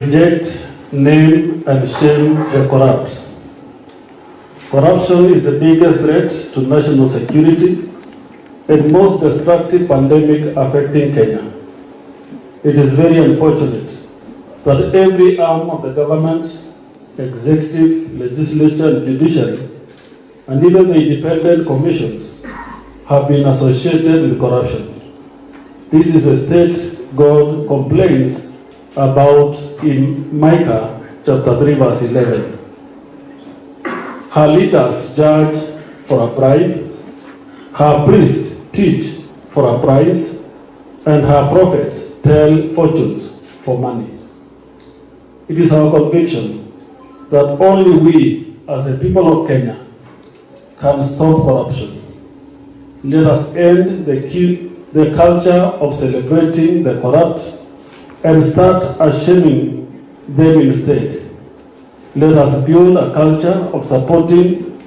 Reject, name and shame the corrupt. Corruption is the biggest threat to national security and most destructive pandemic affecting Kenya. It is very unfortunate that every arm of the government, executive, legislature and judiciary, and even the independent commissions have been associated with corruption. This is a state God complains about in Micah chapter 3 verse 11. Her leaders judge for a bribe, her priests teach for a price, and her prophets tell fortunes for money. It is our conviction that only we as a people of Kenya can stop corruption. Let us end the culture of celebrating the corrupt and start shaming them instead. Let us build a culture of supporting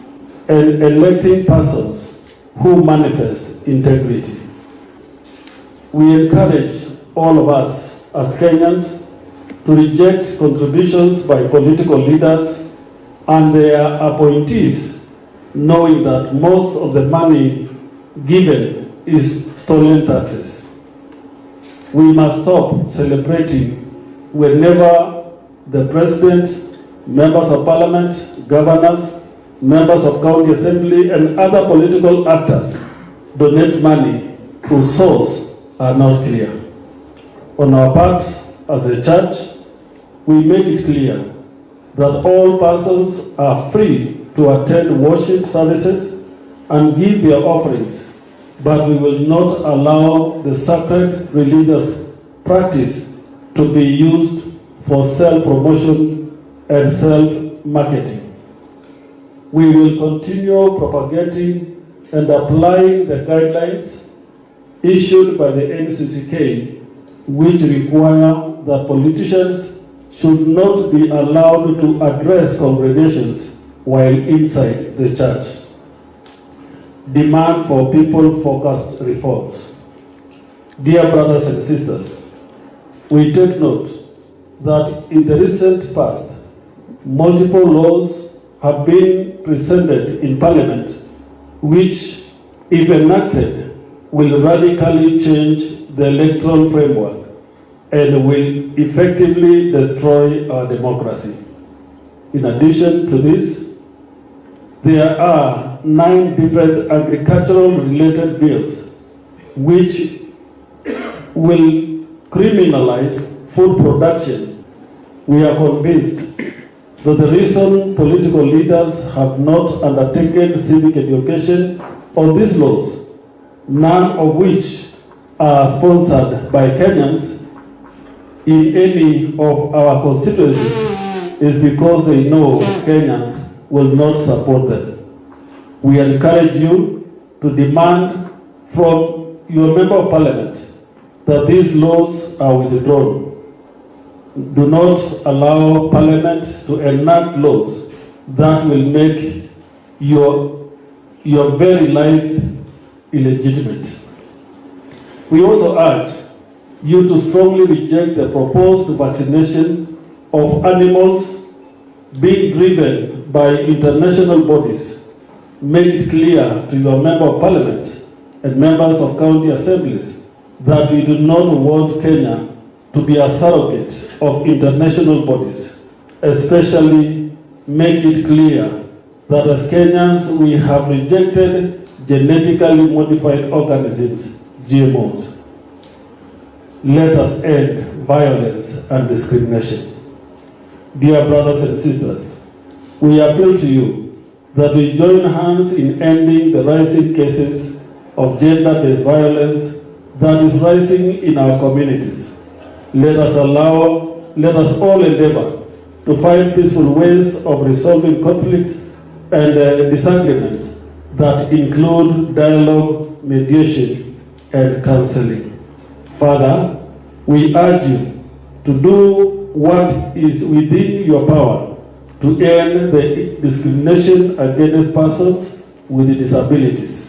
and electing persons who manifest integrity. We encourage all of us as Kenyans to reject contributions by political leaders and their appointees, knowing that most of the money given is stolen taxes. We must stop celebrating whenever the president, members of parliament, governors, members of county assembly, and other political actors donate money whose source are not clear. On our part, as a church, we make it clear that all persons are free to attend worship services and give their offerings, but we will not allow the sacred religious practice to be used for self-promotion and self-marketing. We will continue propagating and applying the guidelines issued by the NCCK, which require that politicians should not be allowed to address congregations while inside the church. Demand for people-focused reforms. Dear brothers and sisters, we take note that in the recent past, multiple laws have been presented in Parliament which, if enacted, will radically change the electoral framework and will effectively destroy our democracy. In addition to this, there are 9 different agricultural-related bills which will criminalize food production. We are convinced that the reason political leaders have not undertaken civic education on these laws, none of which are sponsored by Kenyans in any of our constituencies, is because they know Kenyans will not support them. We encourage you to demand from your member of parliament that these laws are withdrawn. Do not allow parliament to enact laws that will make your very life illegitimate. We also urge you to strongly reject the proposed vaccination of animals being driven by international bodies. Make it clear to your member of parliament and members of county assemblies that we do not want Kenya to be a surrogate of international bodies. Especially make it clear that as Kenyans we have rejected genetically modified organisms, GMOs. Let us end violence and discrimination. Dear brothers and sisters, we appeal to you that we join hands in ending the rising cases of gender-based violence that is rising in our communities. Let us all endeavor to find peaceful ways of resolving conflicts and disagreements that include dialogue, mediation, and counseling. Further, we urge you to do what is within your power to end the discrimination against persons with disabilities.